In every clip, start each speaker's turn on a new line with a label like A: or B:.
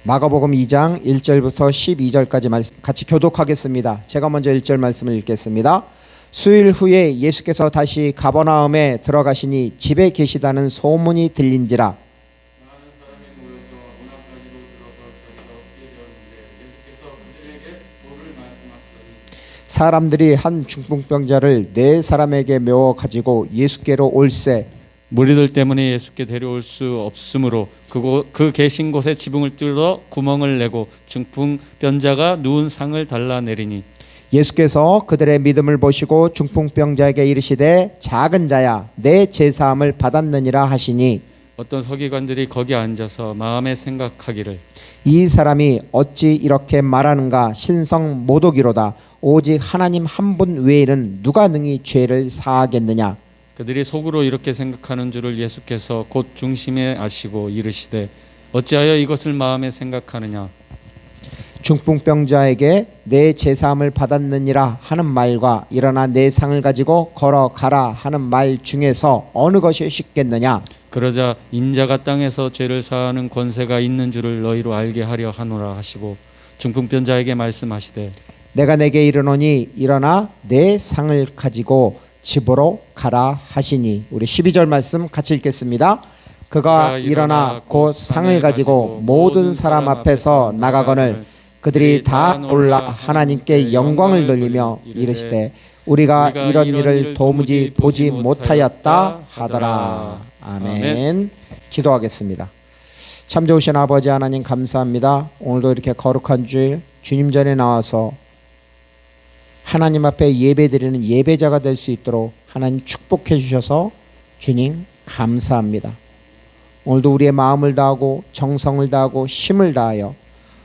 A: 마가복음 2장 1절부터 12절까지 말씀 같이 교독하겠습니다. 제가 먼저 1절 말씀을 읽겠습니다. 수일 후에 예수께서 다시 가버나움에 들어가시니 집에 계시다는 소문이 들린지라. 사람들이 한 중풍병자를 네 사람에게 메워 가지고 예수께로 올세.
B: 무리들 때문에 예수께 데려올 수 없으므로 그 계신 곳에 지붕을 뚫어 구멍을 내고 중풍병자가 누운 상을 달라내리니
A: 예수께서 그들의 믿음을 보시고 중풍병자에게 이르시되 작은 자야 내 제사함을 받았느니라 하시니
B: 어떤 서기관들이 거기 앉아서 마음에 생각하기를
A: 이 사람이 어찌 이렇게 말하는가 신성 모독이로다. 오직 하나님 한 분 외에는 누가 능히 죄를 사하겠느냐.
B: 그들이 속으로 이렇게 생각하는 줄을 예수께서 곧 중심에 아시고 이르시되 어찌하여 이것을 마음에 생각하느냐.
A: 중풍병자에게 내 제사함을 받았느니라 하는 말과 일어나 내 상을 가지고 걸어가라 하는 말 중에서 어느 것이 쉽겠느냐.
B: 그러자 인자가 땅에서 죄를 사하는 권세가 있는 줄을 너희로 알게 하려 하노라 하시고 중풍병자에게 말씀하시되
A: 내가 내게 이르노니 일어나 내 상을 가지고 집으로 가라 하시니. 우리 12절 말씀 같이 읽겠습니다. 그가 일어나 곧 상을 가지고 모든 사람 앞에서 나가거늘 그들이 다 놀라 하나님께 영광을 돌리며 이르시되 우리가 이런 일을 도무지 보지 못하였다 하더라. 아멘. 기도하겠습니다. 참 좋으신 아버지 하나님 감사합니다. 오늘도 이렇게 거룩한 주일 주님 전에 나와서 하나님 앞에 예배드리는 예배자가 될 수 있도록 하나님 축복해 주셔서 주님 감사합니다. 오늘도 우리의 마음을 다하고 정성을 다하고 힘을 다하여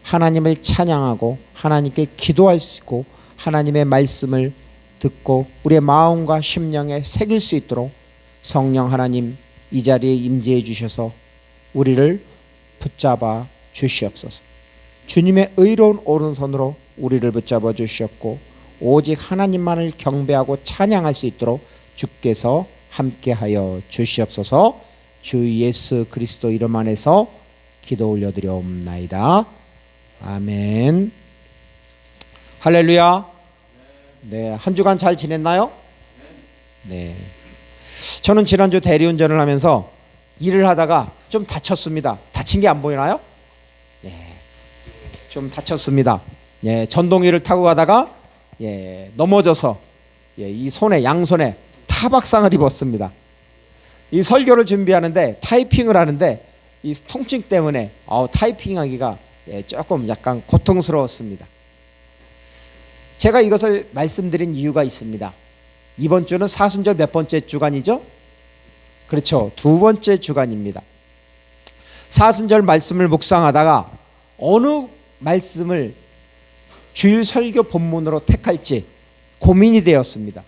A: 하나님을 찬양하고 하나님께 기도할 수 있고 하나님의 말씀을 듣고 우리의 마음과 심령에 새길 수 있도록 성령 하나님 이 자리에 임재해 주셔서 우리를 붙잡아 주시옵소서. 주님의 의로운 오른손으로 우리를 붙잡아 주셨고 오직 하나님만을 경배하고 찬양할 수 있도록 주께서 함께하여 주시옵소서. 주 예수 그리스도 이름 안에서 기도 올려드려옵나이다. 아멘. 할렐루야. 네, 한 주간 잘 지냈나요? 네. 저는 지난주 대리운전을 하면서 일을 하다가 좀 다쳤습니다. 다친 게 안 보이나요? 네, 좀 다쳤습니다. 예, 전동기를 타고 가다가 넘어져서 이 손에 양손에 타박상을 입었습니다. 이 설교를 준비하는데 타이핑을 하는데 이 통증 때문에 타이핑하기가 조금 약간 고통스러웠습니다. 제가 이것을 말씀드린 이유가 있습니다. 이번 주는 사순절 몇 번째 주간이죠? 그렇죠. 두 번째 주간입니다. 사순절 말씀을 묵상하다가 어느 말씀을 주일 설교 본문으로 택할지 고민이 되었습니다.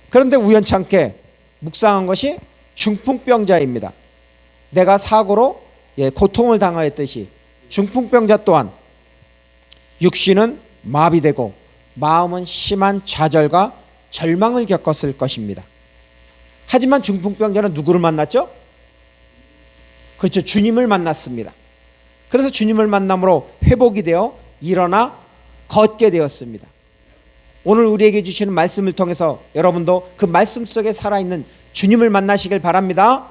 A: 그런데 우연찮게 묵상한 것이 중풍병자입니다. 내가 사고로 고통을 당하였듯이 중풍병자 또한 육신은 마비되고 마음은 심한 좌절과 절망을 겪었을 것입니다. 하지만 중풍병자는 누구를 만났죠? 그렇죠. 주님을 만났습니다. 그래서 주님을 만남으로 회복이 되어 일어나 걷게 되었습니다. 오늘 우리에게 주시는 말씀을 통해서 여러분도 그 말씀 속에 살아있는 주님을 만나시길 바랍니다.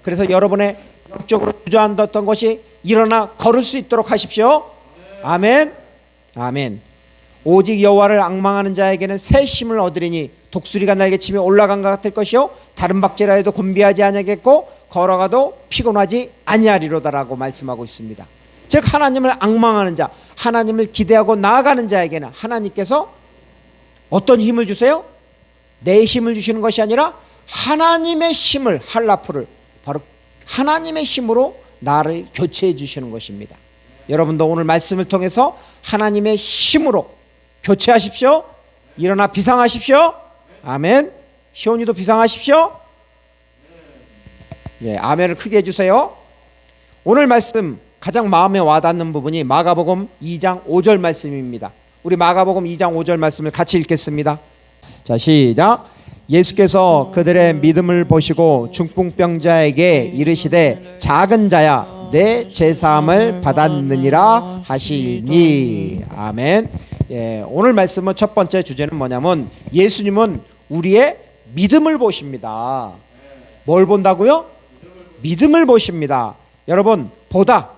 A: 그래서 여러분의 영적으로 주저앉았던 것이 일어나 걸을 수 있도록 하십시오. 아멘. 아멘. 오직 여호와를 앙망하는 자에게는 새 힘을 얻으리니 독수리가 날개치며 올라간 것 같을 것이요 다른 박제라 해도 곤비하지 아니하겠고 걸어가도 피곤하지 아니하리로다라고 말씀하고 있습니다. 즉 하나님을 앙망하는 자, 하나님을 기대하고 나아가는 자에게는 하나님께서 어떤 힘을 주세요? 내 힘을 주시는 것이 아니라 하나님의 힘을, 할라프를 바로 하나님의 힘으로 나를 교체해 주시는 것입니다. 여러분도 오늘 말씀을 통해서 하나님의 힘으로 교체하십시오. 일어나 비상하십시오. 아멘. 시온이도 비상하십시오. 아멘을 크게 해주세요. 오늘 말씀 가장 마음에 와닿는 부분이 마가복음 2장 5절 말씀입니다. 우리 마가복음 2장 5절 말씀을 같이 읽겠습니다. 자, 시작. 예수께서 그들의 믿음을 보시고 중풍병자에게 이르시되 작은 자야 내 제사함을 받았느니라 하시니. 아멘. 예, 오늘 말씀은 첫 번째 주제는 뭐냐면 예수님은 우리의 믿음을 보십니다. 뭘 본다고요? 믿음을 보십니다. 여러분, 보다.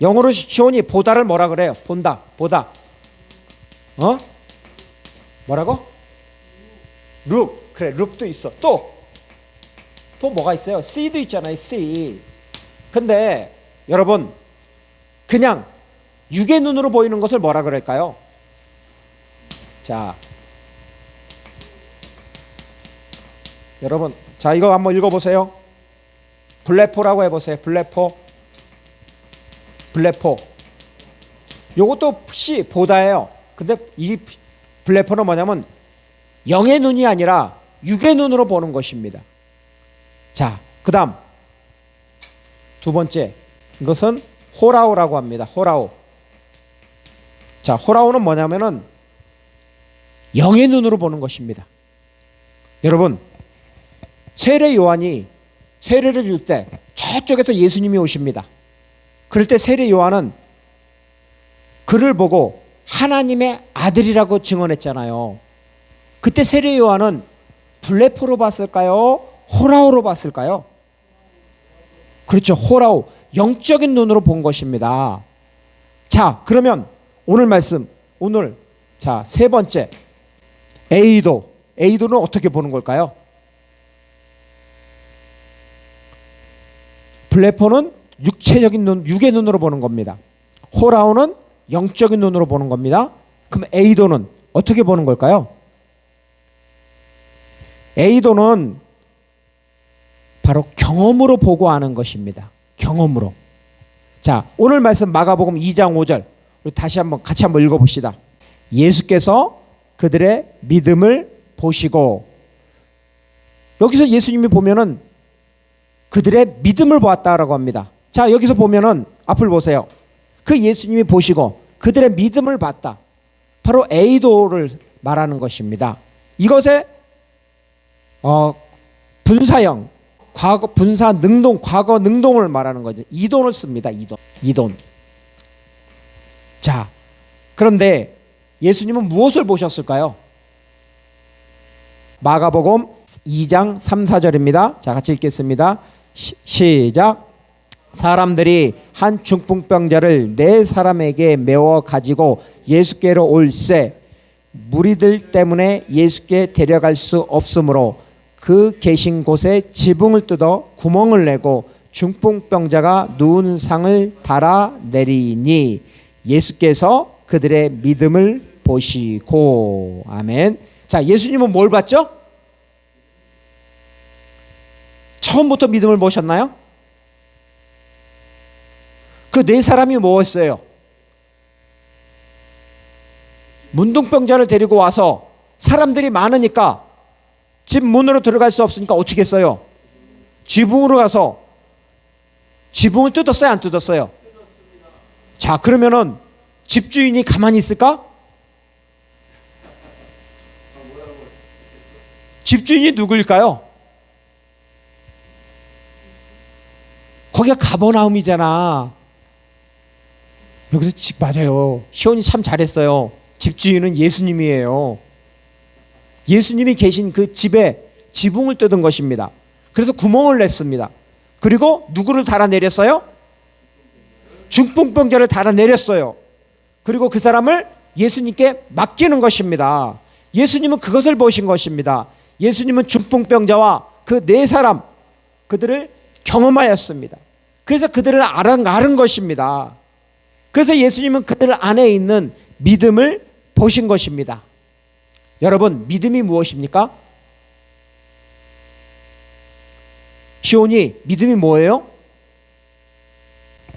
A: 영어로 시온이 보다를 뭐라 그래요? 보다. 뭐라고? look. 그래, look도 있어. 또 뭐가 있어요? see도 있잖아요. see. 근데 여러분, 그냥 육의 눈으로 보이는 것을 뭐라 그럴까요? 자, 여러분, 자, 이거 한번 읽어보세요. 블레포라고 해보세요. 블레포. 요것도 C, 보다예요. 근데 이 블레포는 뭐냐면 영의 눈이 아니라 육의 눈으로 보는 것입니다. 자, 그 다음 두 번째, 이것은 호라오라고 합니다. 호라오. 자, 호라오는 뭐냐면은 영의 눈으로 보는 것입니다. 여러분, 세례 요한이 세례를 줄 때 저쪽에서 예수님이 오십니다. 그럴 때 세례 요한은 그를 보고 하나님의 아들이라고 증언했잖아요. 그때 세례 요한은 블레포로 봤을까요? 호라오로 봤을까요? 그렇죠. 호라오. 영적인 눈으로 본 것입니다. 자, 그러면 오늘 말씀, 자, 세 번째, 에이도는 어떻게 보는 걸까요? 블레포는 육체적인 눈, 육의 눈으로 보는 겁니다. 호라오는 영적인 눈으로 보는 겁니다. 그럼 에이도는 어떻게 보는 걸까요? 에이도는 바로 경험으로 보고 아는 것입니다. 경험으로. 자, 오늘 말씀 마가복음 2장 5절 우리 같이 한번 읽어봅시다. 예수께서 그들의 믿음을 보시고, 여기서 예수님이 보면은 그들의 믿음을 보았다라고 합니다. 자, 여기서 보면은 앞을 보세요. 그 예수님이 보시고 그들의 믿음을 봤다. 바로 에이도를 말하는 것입니다. 이것에 분사형, 과거 분사 능동, 과거 능동을 말하는 거죠. 이돈을 씁니다. 이돈. 자, 그런데 예수님은 무엇을 보셨을까요? 마가복음 2장 3, 4절입니다. 자, 같이 읽겠습니다. 시작. 사람들이 한 중풍병자를 네 사람에게 메워 가지고 예수께로 올세 무리들 때문에 예수께 데려갈 수 없으므로 그 계신 곳에 지붕을 뜯어 구멍을 내고 중풍병자가 누운 상을 달아 내리니 예수께서 그들의 믿음을 보시고. 아멘. 자, 예수님은 뭘 봤죠? 처음부터 믿음을 보셨나요? 그 네 사람이 뭐였어요? 문둥병자를 데리고 와서 사람들이 많으니까 집 문으로 들어갈 수 없으니까 어떻게 했어요? 지붕으로 가서 지붕을 뜯었어요? 안 뜯었어요? 자, 그러면은 집주인이 가만히 있을까? 집주인이 누구일까요? 거기가 가버나움이잖아. 여기서 맞아요. 시온이 참 잘했어요. 집주인은 예수님이에요. 예수님이 계신 그 집에 지붕을 뜯은 것입니다. 그래서 구멍을 냈습니다. 그리고 누구를 달아내렸어요? 중풍병자를 달아내렸어요. 그리고 그 사람을 예수님께 맡기는 것입니다. 예수님은 그것을 보신 것입니다. 예수님은 중풍병자와 그 네 사람, 그들을 경험하였습니다. 그래서 그들을 알은 것입니다. 그래서 예수님은 그들 안에 있는 믿음을 보신 것입니다. 여러분, 믿음이 무엇입니까? 시온이 믿음이 뭐예요?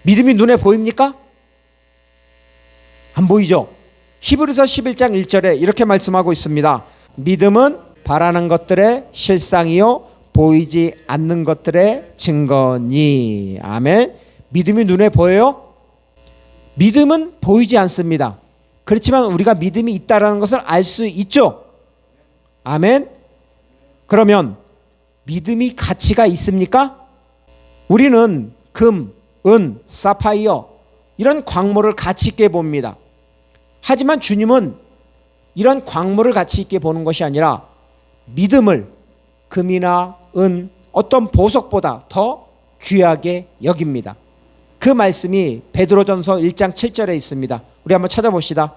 A: 믿음이 눈에 보입니까? 안 보이죠? 히브리서 11장 1절에 이렇게 말씀하고 있습니다. 믿음은 바라는 것들의 실상이요 보이지 않는 것들의 증거니. 아멘. 믿음이 눈에 보여요? 믿음은 보이지 않습니다. 그렇지만 우리가 믿음이 있다라는 것을 알 수 있죠. 아멘. 그러면 믿음이 가치가 있습니까? 우리는 금, 은, 사파이어 이런 광물을 가치 있게 봅니다. 하지만 주님은 이런 광물을 가치 있게 보는 것이 아니라 믿음을 금이나 은, 어떤 보석보다 더 귀하게 여깁니다. 그 말씀이 베드로전서 1장 7절에 있습니다. 우리 한번 찾아봅시다.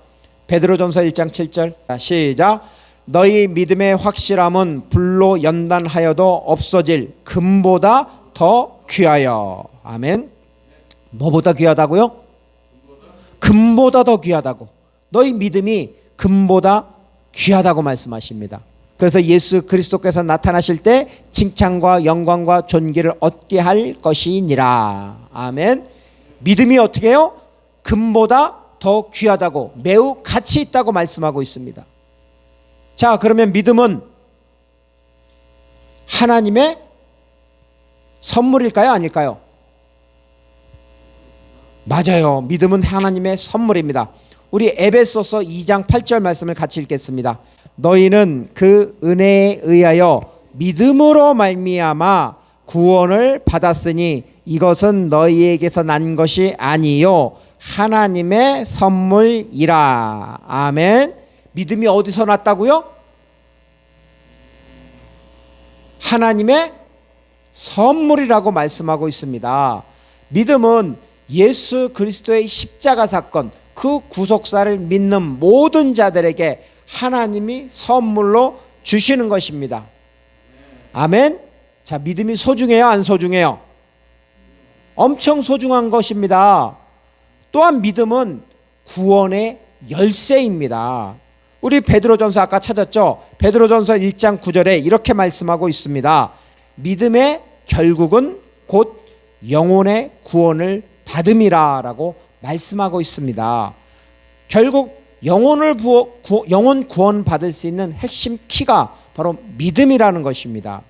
A: 베드로전서 1장 7절 시작. 너희 믿음의 확실함은 불로 연단하여도 없어질 금보다 더 귀하여. 아멘. 뭐보다 귀하다고요? 금보다 더 귀하다고. 너희 믿음이 금보다 귀하다고 말씀하십니다. 그래서 예수 그리스도께서 나타나실 때 칭찬과 영광과 존귀를 얻게 할 것이니라. 아멘. 믿음이 어떻게 해요? 금보다 더 귀하다고, 매우 가치 있다고 말씀하고 있습니다. 자, 그러면 믿음은 하나님의 선물일까요? 아닐까요? 맞아요. 믿음은 하나님의 선물입니다. 우리 에베소서 2장 8절 말씀을 같이 읽겠습니다. 너희는 그 은혜에 의하여 믿음으로 말미암아 구원을 받았으니 이것은 너희에게서 난 것이 아니요 하나님의 선물이라. 아멘. 믿음이 어디서 났다고요? 하나님의 선물이라고 말씀하고 있습니다. 믿음은 예수 그리스도의 십자가 사건, 그 구속사를 믿는 모든 자들에게 하나님이 선물로 주시는 것입니다. 아멘. 자, 믿음이 소중해요, 안 소중해요? 엄청 소중한 것입니다. 또한 믿음은 구원의 열쇠입니다. 우리 베드로전서 아까 찾았죠? 베드로전서 1장 9절에 이렇게 말씀하고 있습니다. 믿음의 결국은 곧 영혼의 구원을 받음이라 라고 말씀하고 있습니다. 결국 영혼 구원 받을 수 있는 핵심 키가 바로 믿음이라는 것입니다.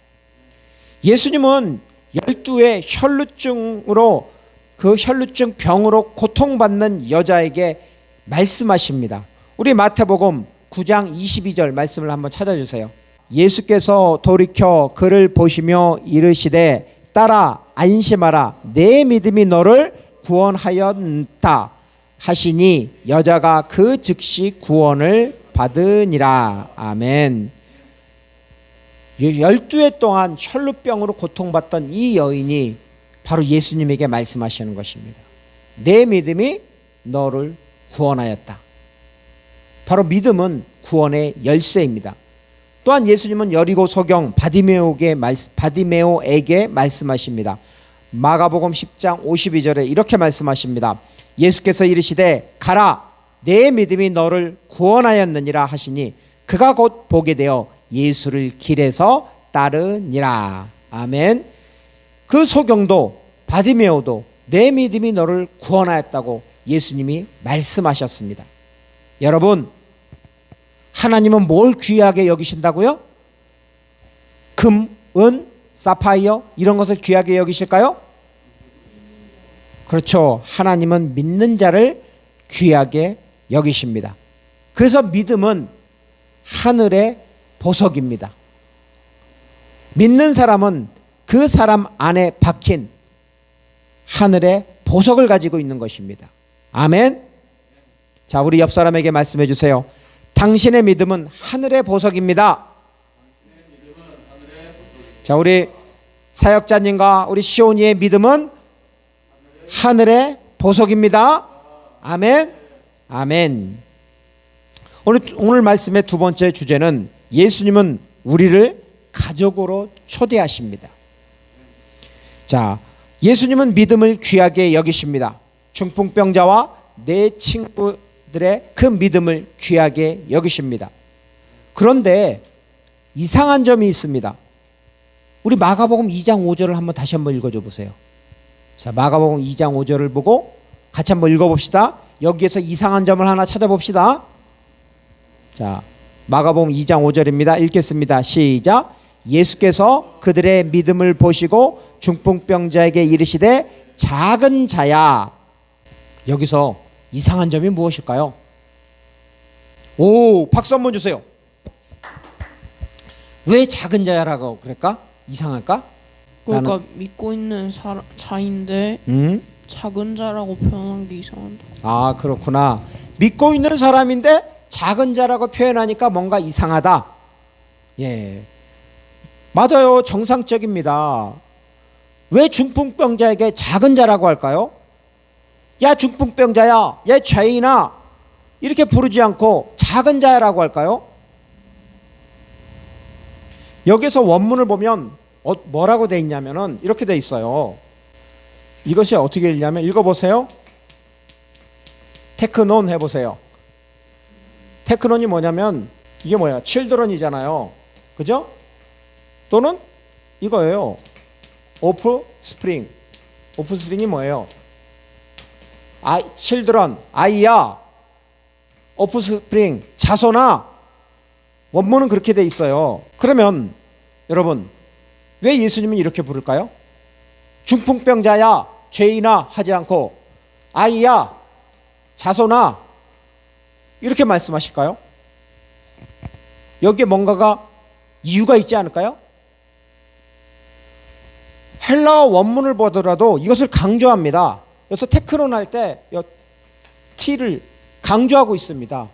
A: 예수님은 12의 혈루증으로, 그 혈루증 병으로 고통받는 여자에게 말씀하십니다. 우리 마태복음 9장 22절 말씀을 한번 찾아주세요. 예수께서 돌이켜 그를 보시며 이르시되 딸아 안심하라 내 믿음이 너를 구원하였다 하시니 여자가 그 즉시 구원을 받으니라. 아멘. 12해 동안 혈루병으로 고통받던 이 여인이 바로 예수님에게 말씀하시는 것입니다. 내 믿음이 너를 구원하였다. 바로 믿음은 구원의 열쇠입니다. 또한 예수님은 여리고 소경 바디메오에게 말씀하십니다. 마가복음 10장 52절에 이렇게 말씀하십니다. 예수께서 이르시되 가라 내 믿음이 너를 구원하였느니라 하시니 그가 곧 보게 되어 예수를 길에서 따르니라. 아멘. 그 소경도 바디메오도 내 믿음이 너를 구원하였다고 예수님이 말씀하셨습니다. 여러분, 하나님은 뭘 귀하게 여기신다고요? 금, 은, 사파이어 이런 것을 귀하게 여기실까요? 그렇죠. 하나님은 믿는 자를 귀하게 여기십니다. 그래서 믿음은 하늘의 보석입니다. 믿는 사람은 그 사람 안에 박힌 하늘의 보석을 가지고 있는 것입니다. 아멘. 자, 우리 옆 사람에게 말씀해 주세요. 당신의 믿음은 하늘의 보석입니다. 자, 우리 사역자님과 우리 시온이의 믿음은 하늘의 보석입니다. 아멘. 아멘. 오늘 말씀의 두 번째 주제는 예수님은 우리를 가족으로 초대하십니다. 자, 예수님은 믿음을 귀하게 여기십니다. 중풍병자와 내 친구들의 그 믿음을 귀하게 여기십니다. 그런데 이상한 점이 있습니다. 우리 마가복음 2장 5절을 다시 한번 읽어줘 보세요. 자, 마가복음 2장 5절을 보고 같이 한번 읽어봅시다. 여기에서 이상한 점을 하나 찾아봅시다. 자, 마가복음 2장 5절입니다. 읽겠습니다. 시작. 예수께서 그들의 믿음을 보시고 중풍병자에게 이르시되 작은 자야. 여기서 이상한 점이 무엇일까요? 오, 박수 한번 주세요. 왜 작은 자야라고 그럴까? 이상할까?
C: 그러니까 믿고 있는 자인데 작은 자라고 표현한 게 이상한데.
A: 아, 그렇구나. 믿고 있는 사람인데 작은 자라고 표현하니까 뭔가 이상하다. 예, 맞아요. 정상적입니다. 왜 중풍병자에게 작은 자라고 할까요? 야, 중풍병자야, 얘 죄인아, 이렇게 부르지 않고 작은 자라고 할까요? 여기서 원문을 보면 뭐라고 돼 있냐면은 이렇게 돼 있어요. 이것이 어떻게 읽냐면, 읽어보세요. 테크논 해보세요. 테크논이 뭐냐면 이게 뭐야? children이잖아요. 그죠? 또는 이거예요. 오프스프링. 오프스프링이 뭐예요? children, 아이야. 오프스프링, 자손아. 원문은 그렇게 돼 있어요. 그러면 여러분, 왜 예수님은 이렇게 부를까요? 중풍병자야, 죄인아 하지 않고 아이야, 자손아 이렇게 말씀하실까요? 여기에 뭔가가 이유가 있지 않을까요? 헬라어 원문을 보더라도 이것을 강조합니다. 그래서 테크론 할 때 T를 강조하고 있습니다.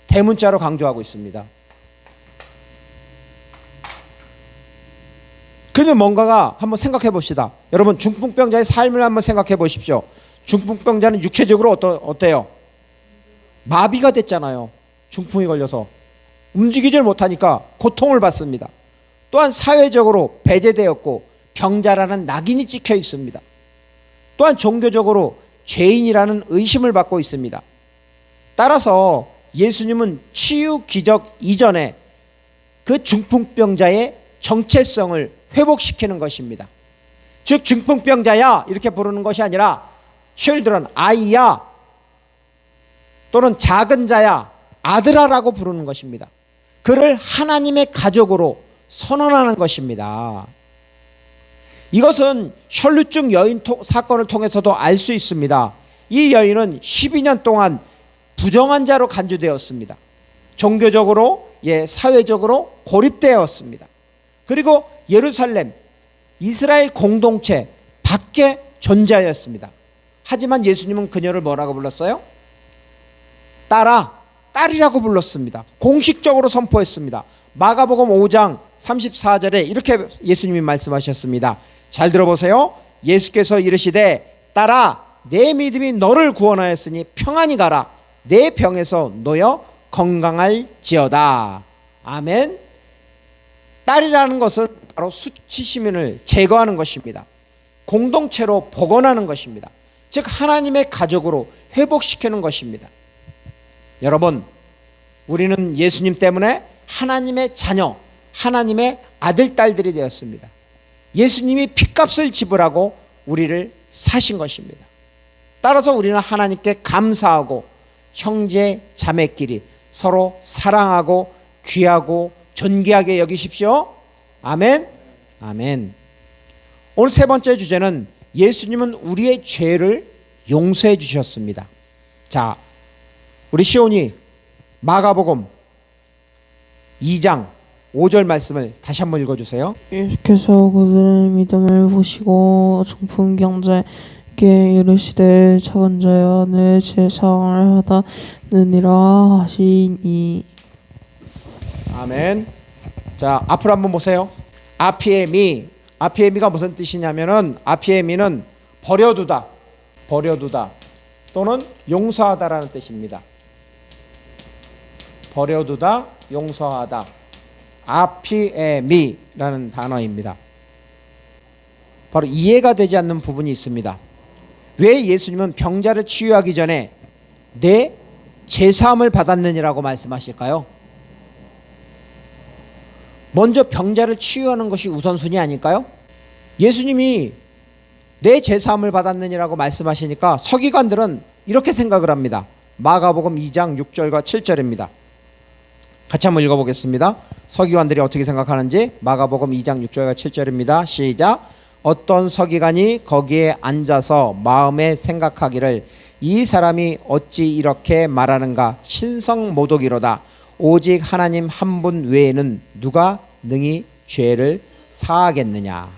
A: 대문자로 강조하고 있습니다. 그러면 뭔가가 한번 생각해 봅시다. 여러분, 중풍병자의 삶을 한번 생각해 보십시오. 중풍병자는 육체적으로 어때요? 마비가 됐잖아요. 중풍이 걸려서 움직이질 못하니까 고통을 받습니다. 또한 사회적으로 배제되었고 병자라는 낙인이 찍혀 있습니다. 또한 종교적으로 죄인이라는 의심을 받고 있습니다. 따라서 예수님은 치유 기적 이전에 그 중풍병자의 정체성을 회복시키는 것입니다. 즉 중풍병자야 이렇게 부르는 것이 아니라 children, 아이야, 또는 작은 자야, 아들아라고 부르는 것입니다. 그를 하나님의 가족으로 선언하는 것입니다. 이것은 혈루증 여인 사건을 통해서도 알 수 있습니다. 이 여인은 12년 동안 부정한 자로 간주되었습니다. 종교적으로, 사회적으로 고립되었습니다. 그리고 예루살렘, 이스라엘 공동체 밖에 존재하였습니다. 하지만 예수님은 그녀를 뭐라고 불렀어요? 딸이라고 불렀습니다. 공식적으로 선포했습니다. 마가복음 5장 34절에 이렇게 예수님이 말씀하셨습니다. 잘 들어보세요. 예수께서 이르시되 딸아, 내 믿음이 너를 구원하였으니 평안히 가라. 내 병에서 놓여 건강할지어다. 아멘. 딸이라는 것은 바로 수치시민을 제거하는 것입니다. 공동체로 복원하는 것입니다. 즉 하나님의 가족으로 회복시키는 것입니다. 여러분, 우리는 예수님 때문에 하나님의 자녀, 하나님의 아들, 딸들이 되었습니다. 예수님이 핏값을 지불하고 우리를 사신 것입니다. 따라서 우리는 하나님께 감사하고 형제 자매끼리 서로 사랑하고 귀하고 존귀하게 여기십시오. 아멘. 아멘. 오늘 세 번째 주제는 예수님은 우리의 죄를 용서해 주셨습니다. 자, 우리 시온이 마가복음 2장 5절 말씀을 다시 한번 읽어주세요.
C: 예수께서 그들의 믿음을 보시고 중풍병자에게 이르시되 작은 자야, 내 죄사함을 받았느니라 하시니.
A: 아멘. 자, 앞으로 한번 보세요. 아피에미가 무슨 뜻이냐면은 아피에미는 버려두다 또는 용서하다라는 뜻입니다. 버려두다, 용서하다. 아피에미라는 단어입니다. 바로 이해가 되지 않는 부분이 있습니다. 왜 예수님은 병자를 치유하기 전에 내 죄사함을 받았느니라고 말씀하실까요? 먼저 병자를 치유하는 것이 우선순위 아닐까요? 예수님이 내 죄사함을 받았느니라고 말씀하시니까 서기관들은 이렇게 생각을 합니다. 마가복음 2장 6절과 7절입니다. 같이 한번 읽어보겠습니다. 서기관들이 어떻게 생각하는지. 마가복음 2장 6절과 7절입니다. 시작. 어떤 서기관이 거기에 앉아서 마음에 생각하기를 이 사람이 어찌 이렇게 말하는가. 신성모독이로다. 오직 하나님 한 분 외에는 누가 능히 죄를 사하겠느냐.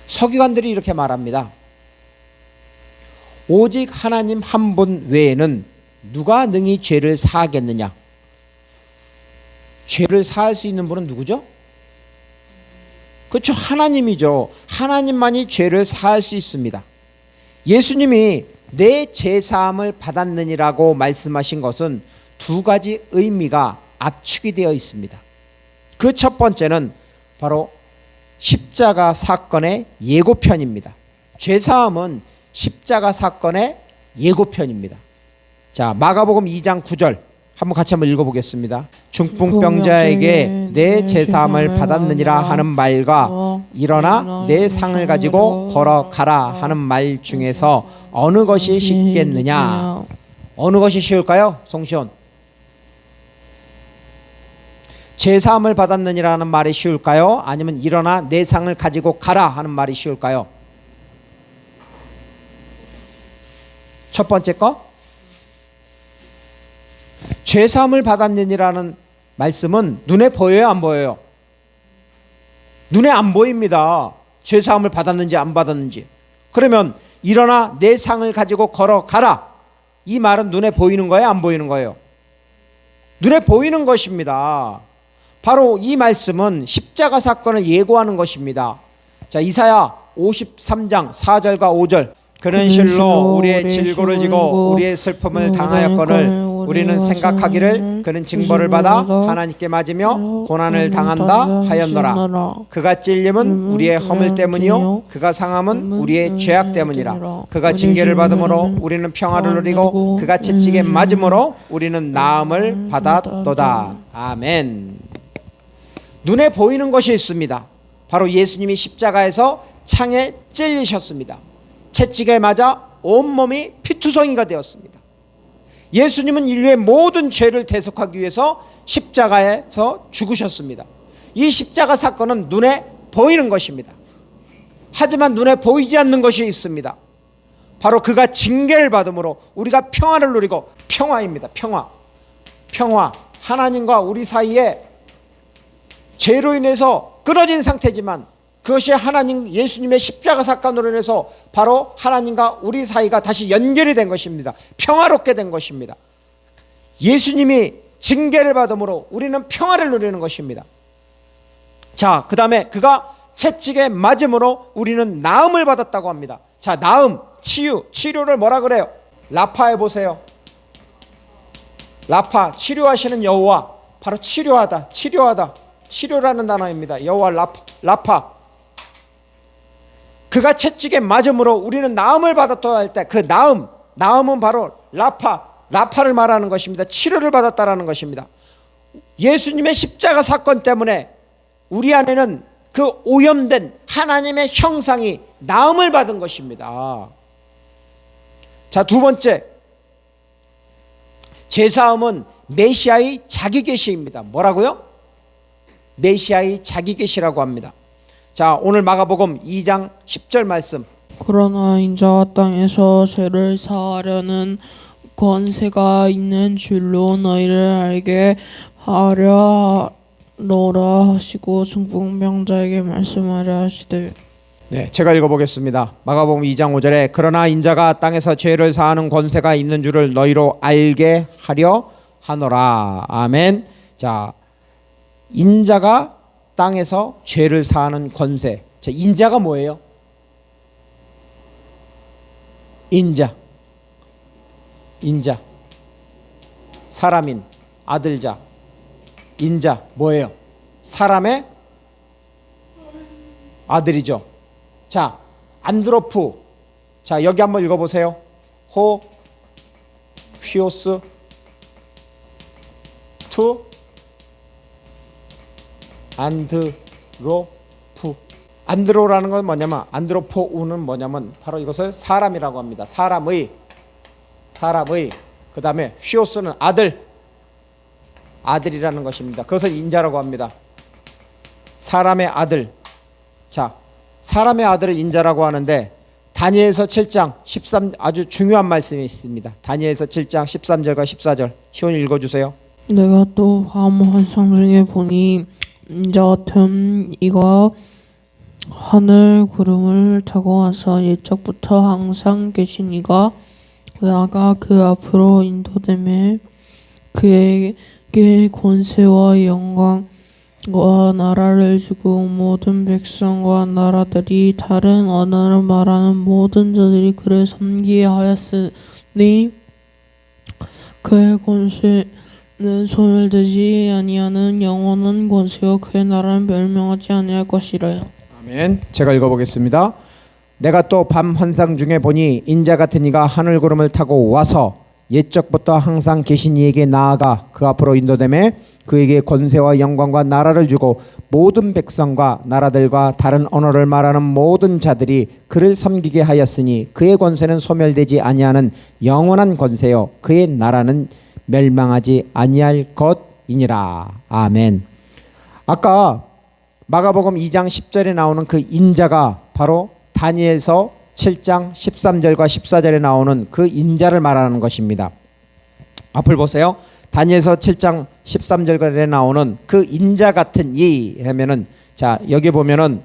A: 서기관들이 이렇게 말합니다. 오직 하나님 한 분 외에는 누가 능히 죄를 사하겠느냐? 죄를 사할 수 있는 분은 누구죠? 그렇죠. 하나님이죠. 하나님만이 죄를 사할 수 있습니다. 예수님이 내 죄사함을 받았느니라고 말씀하신 것은 두 가지 의미가 압축이 되어 있습니다. 그 첫 번째는 바로 십자가 사건의 예고편입니다. 죄사함은 십자가 사건의 예고편입니다. 자, 마가복음 2장 9절 한번 같이 한번 읽어보겠습니다. 중풍병자에게 내 죄사함을 받았느니라 하는 말과 일어나 내 상을 가지고 걸어가라 하는 말 중에서 어느 것이 쉽겠느냐? 어느 것이 쉬울까요? 송시온. 죄사함을 받았느니라는 말이 쉬울까요? 아니면 일어나 내 상을 가지고 가라 하는 말이 쉬울까요? 첫 번째 거? 죄사함을 받았느니라는 말씀은 눈에 보여요, 안 보여요? 눈에 안 보입니다. 죄사함을 받았는지 안 받았는지. 그러면 일어나 내 상을 가지고 걸어가라. 이 말은 눈에 보이는 거예요, 안 보이는 거예요? 눈에 보이는 것입니다. 바로 이 말씀은 십자가 사건을 예고하는 것입니다. 자, 이사야 53장 4절과 5절. 그런 실로 우리의 질고를 지고 우리의 슬픔을 당하였거늘 우리는 생각하기를 그는 징벌을 받아 하나님께 맞으며 고난을 당한다 하였노라. 그가 찔림은 우리의 허물 때문이요 그가 상함은 우리의 죄악 때문이라. 그가 징계를 받음으로 우리는 평화를 누리고 그가 채찍에 맞음으로 우리는 나음을 받았도다. 아멘. 눈에 보이는 것이 있습니다. 바로 예수님이 십자가에서 창에 찔리셨습니다. 채찍에 맞아 온몸이 피투성이가 되었습니다. 예수님은 인류의 모든 죄를 대속하기 위해서 십자가에서 죽으셨습니다. 이 십자가 사건은 눈에 보이는 것입니다. 하지만 눈에 보이지 않는 것이 있습니다. 바로 그가 징계를 받음으로 우리가 평화를 누리고, 평화입니다. 평화. 하나님과 우리 사이에 죄로 인해서 끊어진 상태지만 그것이 하나님 예수님의 십자가 사건으로 인해서 바로 하나님과 우리 사이가 다시 연결이 된 것입니다. 평화롭게 된 것입니다. 예수님이 징계를 받음으로 우리는 평화를 누리는 것입니다. 자, 그 다음에 그가 채찍에 맞음으로 우리는 나음을 받았다고 합니다. 자, 나음, 치료를 뭐라 그래요? 라파 해보세요. 라파, 치료하시는 여호와. 바로 치료하다. 치료라는 단어입니다. 여호와 라파. 그가 채찍에 맞음으로 우리는 나음을 받았다 할 때 그 나음은 바로 라파를 말하는 것입니다. 치료를 받았다라는 것입니다. 예수님의 십자가 사건 때문에 우리 안에는 그 오염된 하나님의 형상이 나음을 받은 것입니다. 자, 두 번째, 제사함은 메시아의 자기 계시입니다. 뭐라고요? 메시아의 자기 계시라고 합니다. 자, 오늘 마가복음 2장 10절 말씀.
C: 그러나 인자가 땅에서 죄를 사하려는 권세가 있는 줄로 너희를 알게 하려 하노라 하시고 중풍병자에게 말씀하려 하시되.
A: 네, 제가 읽어보겠습니다. 마가복음 2장 5절에 그러나 인자가 땅에서 죄를 사하는 권세가 있는 줄을 너희로 알게 하려 하노라. 아멘. 자, 인자가 땅에서 죄를 사하는 권세. 자, 인자가 뭐예요? 인자. 사람인, 아들자. 인자 뭐예요? 사람의 아들이죠. 자, 안드로프. 자, 여기 한번 읽어보세요. 호 휘오스 투 안드로프. 안드로라는 건 뭐냐면, 안드로포우는 뭐냐면 바로 이것을 사람이라고 합니다. 사람의. 그 다음에 휘오스는 아들이라는 것입니다. 그것을 인자라고 합니다. 사람의 아들. 자, 사람의 아들을 인자라고 하는데 다니엘서 7장 13 아주 중요한 말씀이 있습니다. 다니엘서 7장 13절과 14절 시온이 읽어주세요.
C: 내가 또 밤 환상 중에 보니 인자 같은 이가 하늘 구름을 타고 와서 옛적부터 항상 계신 이가 나아가 그 앞으로 인도됨에 그에게 권세와 영광과 나라를 주고 모든 백성과 나라들이 다른 언어를 말하는 모든 자들이 그를 섬기게 하였으니 그의 권세는 소멸되지 아니하는 영원한 권세요 그의 나라는 멸망하지 아니할 것이라요.
A: 아멘. 제가 읽어보겠습니다. 내가 또 밤 환상 중에 보니 인자 같은 이가 하늘 구름을 타고 와서 옛적부터 항상 계신 이에게 나아가 그 앞으로 인도됨에 그에게 권세와 영광과 나라를 주고 모든 백성과 나라들과 다른 언어를 말하는 모든 자들이 그를 섬기게 하였으니 그의 권세는 소멸되지 아니하는 영원한 권세요 그의 나라는 멸망하지 아니할 것이니라. 아멘. 아까 마가복음 2장 10절에 나오는 그 인자가 바로 다니엘서 7장 13절과 14절에 나오는 그 인자를 말하는 것입니다. 앞을 보세요. 다니엘서 7장 13절에 나오는 그 인자 같은 이 하면은, 자 여기 보면은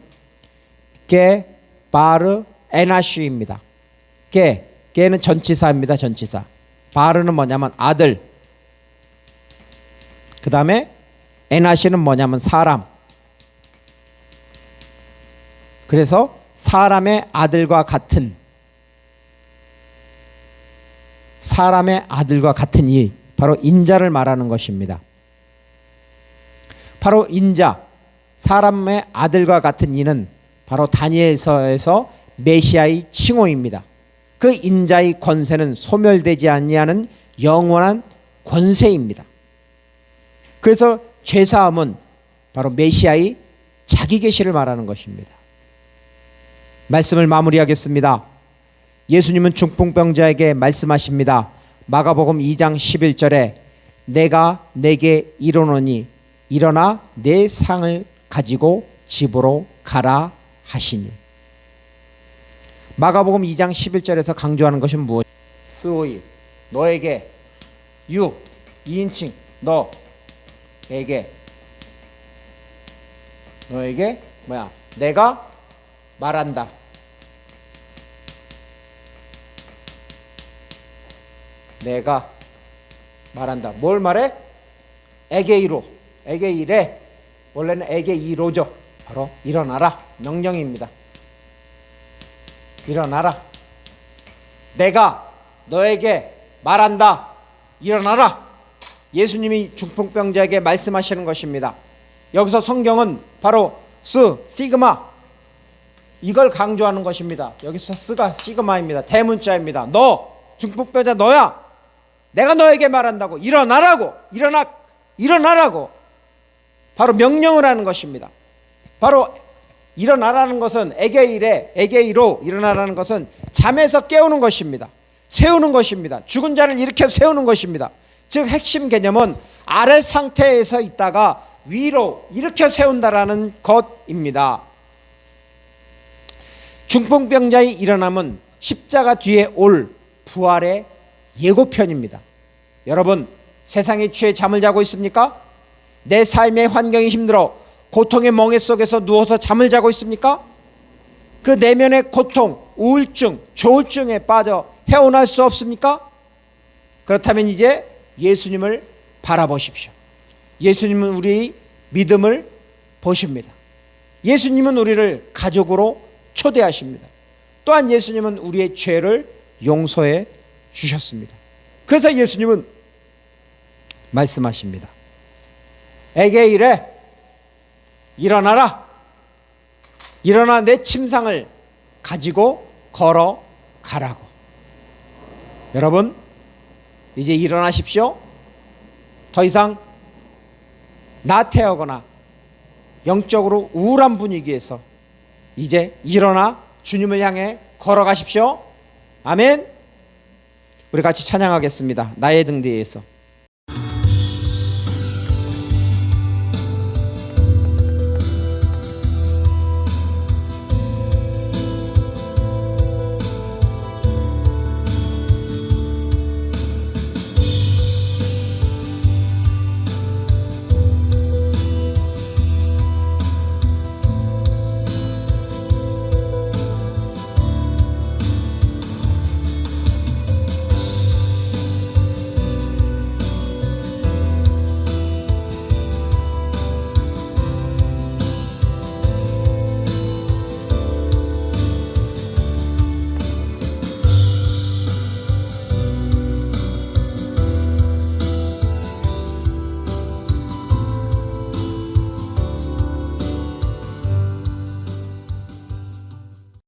A: 게 바르 에나슈입니다. 게는 전치사입니다. 전치사. 바르는 뭐냐면 아들, 그 다음에 에나시는 뭐냐면 사람. 그래서 사람의 아들과 같은, 사람의 아들과 같은 이, 바로 인자를 말하는 것입니다. 바로 인자, 사람의 아들과 같은 이는 바로 다니엘서에서 메시아의 칭호입니다. 그 인자의 권세는 소멸되지 아니하는 영원한 권세입니다. 그래서 죄사함은 바로 메시아의 자기 계시를 말하는 것입니다. 말씀을 마무리하겠습니다. 예수님은 중풍병자에게 말씀하십니다. 마가복음 2장 11절에 내가 내게 이르노니 일어나 내 상을 가지고 집으로 가라 하시니. 마가복음 2장 11절에서 강조하는 것은 무엇? 스오이, 너에게, 유, 2인칭, 너에게 뭐야? 내가 말한다. 내가 말한다. 뭘 말해? 에게이로, 에게이레. 원래는 에게이로죠. 바로 일어나라. 명령입니다. 일어나라. 내가 너에게 말한다. 일어나라. 예수님이 중풍병자에게 말씀하시는 것입니다. 여기서 성경은 바로 시그마, 이걸 강조하는 것입니다. 여기서 스가 시그마입니다. 대문자입니다. 너, 중풍병자 너야. 내가 너에게 말한다고. 일어나라고. 일어나라고. 바로 명령을 하는 것입니다. 바로 일어나라는 것은 에게이로 일어나라는 것은 잠에서 깨우는 것입니다. 세우는 것입니다. 죽은 자를 일으켜 세우는 것입니다. 즉 핵심 개념은 아래 상태에서 있다가 위로 일으켜 세운다라는 것입니다. 중풍병자의 일어남은 십자가 뒤에 올 부활의 예고편입니다. 여러분, 세상에 취해 잠을 자고 있습니까? 내 삶의 환경이 힘들어 고통의 멍에 속에서 누워서 잠을 자고 있습니까? 그 내면의 고통, 우울증, 조울증에 빠져 헤어날 수 없습니까? 그렇다면 이제 예수님을 바라보십시오. 예수님은 우리의 믿음을 보십니다. 예수님은 우리를 가족으로 초대하십니다. 또한 예수님은 우리의 죄를 용서해 주셨습니다. 그래서 예수님은 말씀하십니다. 에게이레, 일어나라. 일어나 내 침상을 가지고 걸어가라고. 여러분, 이제 일어나십시오. 더 이상 나태하거나 영적으로 우울한 분위기에서 이제 일어나 주님을 향해 걸어가십시오. 아멘. 우리 같이 찬양하겠습니다. 나의 등 뒤에서.